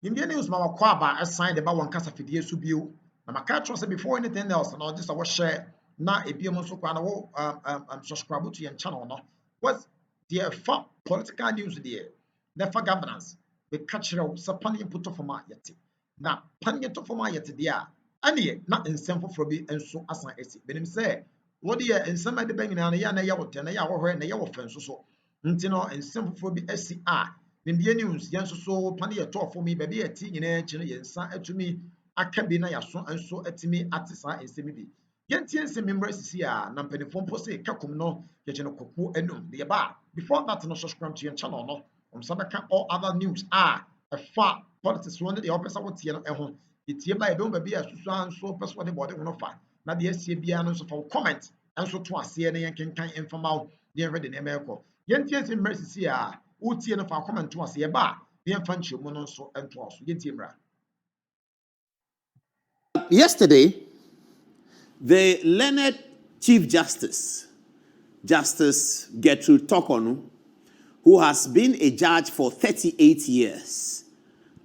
Indian news ma wakɔ aba assign the ba wɔn kasa fidie so bio. Na maka trust before anything else na just our share na ebiem nso kwa na wo subscribe to your channel no. What's the political news there? Never governance. We catch you sɛ pan yɛ put form a yɛte. Na pan yɛ to form a yɛte deɛ a ɛne na nsɛm foforɔ bi nso asan asi. Benim sɛ what the nsɛm a de bɛn nyinaa no yɛ na yɛ wɔ tɛ na yɛ ahɔhɔ na yɛ wɔ fɛ nso so. Nti no nsɛm foforɔ bi asi a Indian news yɛn nso so pan yɛ tɔ for me baabi yɛ ti nyinaa akyi no yɛn nsa atumi aka bi na yɛaso nso atumi ate saa nsɛm bi. Yɛn tie nsɛm mmra sisi a na mpanimfoɔ mpo sɛ kakum no yɛgye no kɔkɔɔ anum deɛ ba before that no subscribe to your channel no sabɛka all other news ɛfa politics wɔn de deɛ wɔpɛ sɛ wɔtie no ɛho yɛtie ba yɛbɛn baabi a susu nso pɛ so wɔde bɔde wɔn fa na deɛ asie biara no nso fa comment nso to aseɛ na yɛn kenkan mfama wo deɛ yɛhwɛ de nneɛma ɛkɔ yɛn tie nsɛm mmra sisi a wotie no fa comment to aseɛ ba yɛn fa nkyɛn mu no nso nto aso yɛn tie mmra. Yesterday, the learned Chief Justice, Justice Gertrude Tokonu, who has been a judge for 38 years,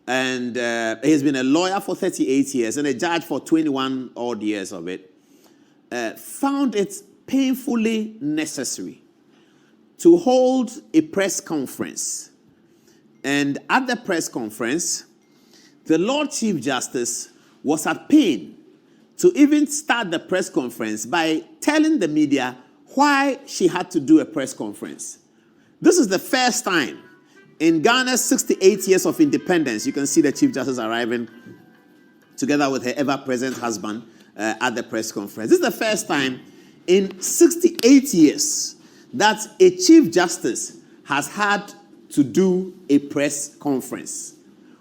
and he has been a lawyer for 38 years and a judge for 21 odd years of it, found it painfully necessary to hold a press conference. And at the press conference, the Lord Chief Justice was at pain to even start the press conference by telling the media why she had to do a press conference. This is the first time in Ghana's 68 years of independence. You can see the Chief Justice arriving together with her ever-present husband at the press conference. This is the first time in 68 years that a Chief Justice has had to do a press conference.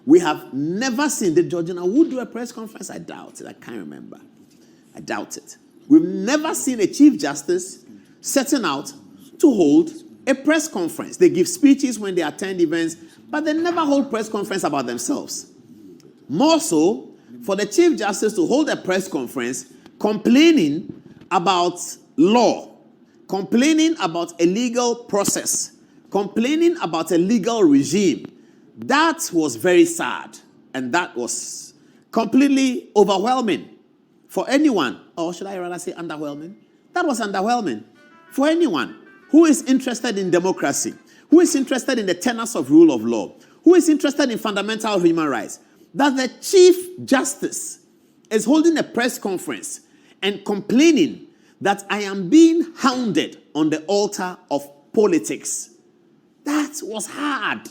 We have never seen the Georgiana would do a press conference. I doubt it. I can't remember. I doubt it. We've never seen a Chief Justice setting out to hold a press conference. They give speeches when they attend events, but they never hold press conference about themselves. More so, for the Chief Justice to hold a press conference complaining about law, complaining about a legal process, complaining about a legal regime. That was very sad, and that was completely overwhelming for anyone, or should I rather say underwhelming? That was underwhelming for anyone who is interested in democracy, who is interested in the tenets of rule of law, who is interested in fundamental human rights, that the Chief Justice is holding a press conference and complaining that I am being hounded on the altar of politics. That was hard.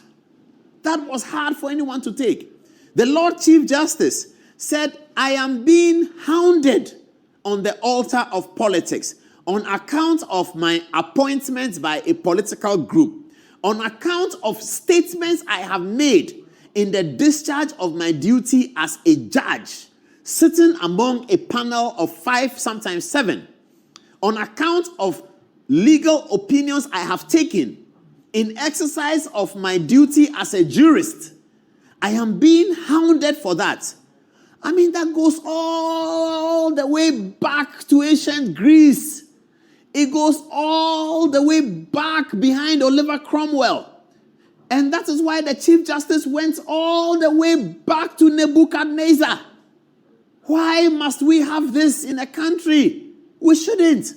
That was hard for anyone to take. The Lord Chief Justice said, I am being hounded on the altar of politics on account of my appointment by a political group, on account of statements I have made in the discharge of my duty as a judge, sitting among a panel of 5, sometimes 7, on account of legal opinions I have taken in exercise of my duty as a jurist. I am being hounded for that. I mean, that goes all the way back to ancient Greece. It goes all the way back behind Oliver Cromwell. And that is why the Chief Justice went all the way back to Nebuchadnezzar. Why must we have this in a country? We shouldn't.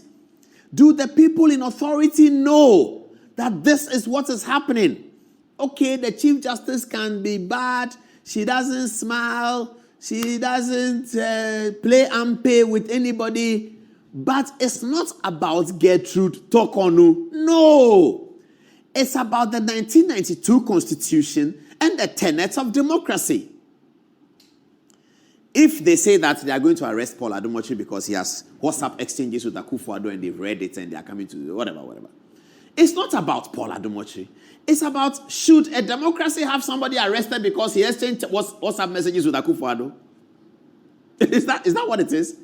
Do the people in authority know that this is what is happening? Okay, the Chief Justice can be bad. She doesn't smile. She doesn't play ampe with anybody. But it's not about Gertrude Tokonu. No. It's about the 1992 Constitution and the tenets of democracy. If they say that they are going to arrest Paul Adumochi because he has WhatsApp exchanges with Akufo-Addo and they've read it and they are coming to whatever. It's not about Paul Adumochi. It's about, should a democracy have somebody arrested because he exchanged WhatsApp messages with Akufo-Addo? Is that what it is?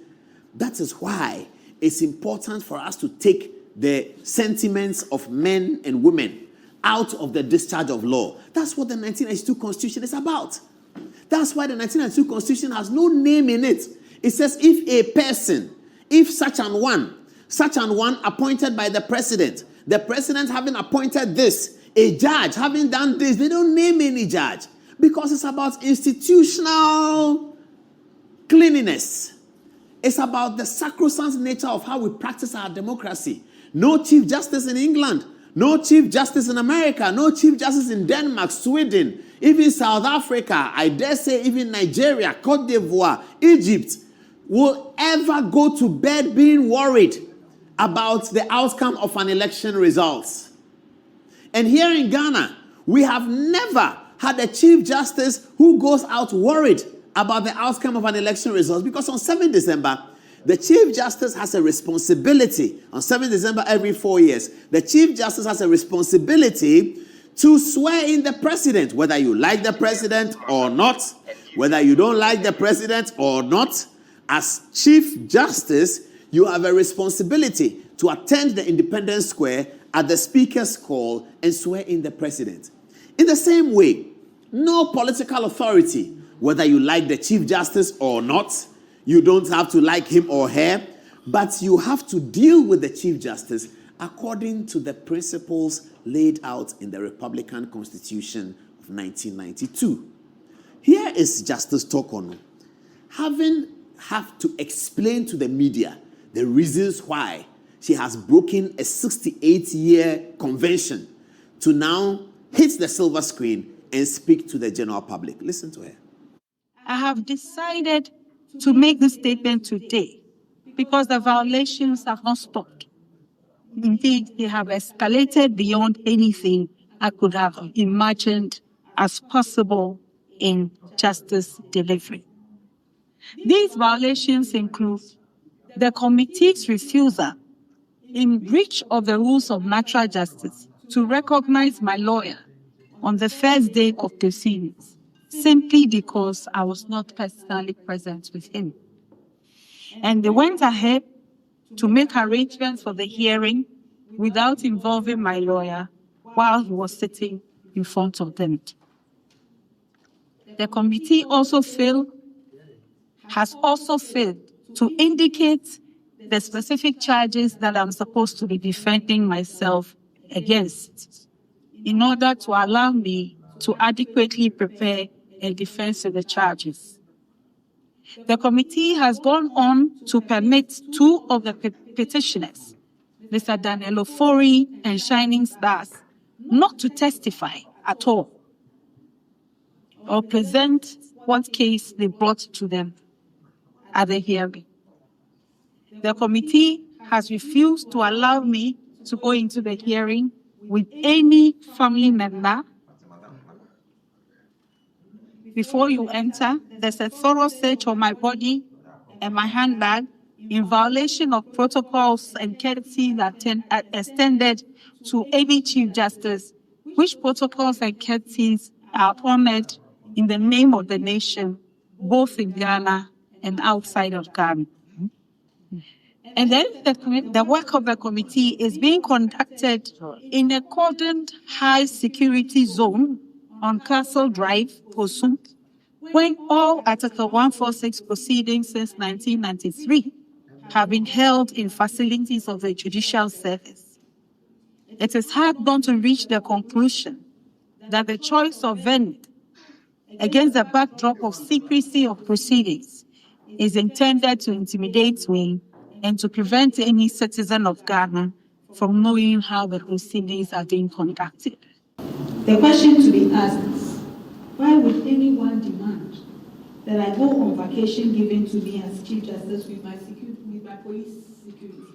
That is why it's important for us to take the sentiments of men and women out of the discharge of law. That's what the 1992 Constitution is about. That's why the 1992 Constitution has no name in it. It says if a person, if such an one appointed by the president having appointed this, a judge having done this, they don't name any judge. Because it's about institutional cleanliness. It's about the sacrosanct nature of how we practice our democracy. No Chief Justice in England, no Chief Justice in America, no Chief Justice in Denmark, Sweden, even South Africa, I dare say even Nigeria, Cote d'Ivoire, Egypt, will ever go to bed being worried about the outcome of an election results. And here in Ghana, we have never had a Chief Justice who goes out worried about the outcome of an election result, because on 7th December, the Chief Justice has a responsibility. On 7th December every 4 years, the Chief Justice has a responsibility to swear in the president, whether you like the president or not, whether you don't like the president or not. As Chief Justice, you have a responsibility to attend the Independence Square at the Speaker's call and swear in the president. In the same way, no political authority, whether you like the Chief Justice or not, you don't have to like him or her, but you have to deal with the Chief Justice according to the principles laid out in the Republican Constitution of 1992. Here is Justice Tokonu, having have to explain to the media the reasons why she has broken a 68-year convention to now hit the silver screen and speak to the general public. Listen to her. I have decided to make this statement today because the violations have not stopped. Indeed, they have escalated beyond anything I could have imagined as possible in justice delivery. These violations include the committee's refusal, in breach of the rules of natural justice, to recognize my lawyer on the first day of proceedings, simply because I was not personally present with him. And they went ahead to make arrangements for the hearing without involving my lawyer while he was sitting in front of them. The committee has also failed to indicate the specific charges that I'm supposed to be defending myself against in order to allow me to adequately prepare a defense of the charges. The committee has gone on to permit two of the petitioners, Mr. Daniel Ofori and Shining Stars, not to testify at all or present what case they brought to them at the hearing. The committee has refused to allow me to go into the hearing with any family member. Before you enter, there's a thorough search of my body and my handbag in violation of protocols and courtesies extended to any Chief Justice, which protocols and courtesies are honored in the name of the nation, both in Ghana and outside of Ghana. And then the work of the committee is being conducted in a cordoned high security zone on Castle Drive, Osun, when all Article 146 proceedings since 1993 have been held in facilities of the judicial service. It is hard not to reach the conclusion that the choice of venue against the backdrop of secrecy of proceedings is intended to intimidate me and to prevent any citizen of Ghana from knowing how the proceedings are being conducted. The question to be asked is, why would anyone demand that I go on vacation given to me as Chief Justice with my police security?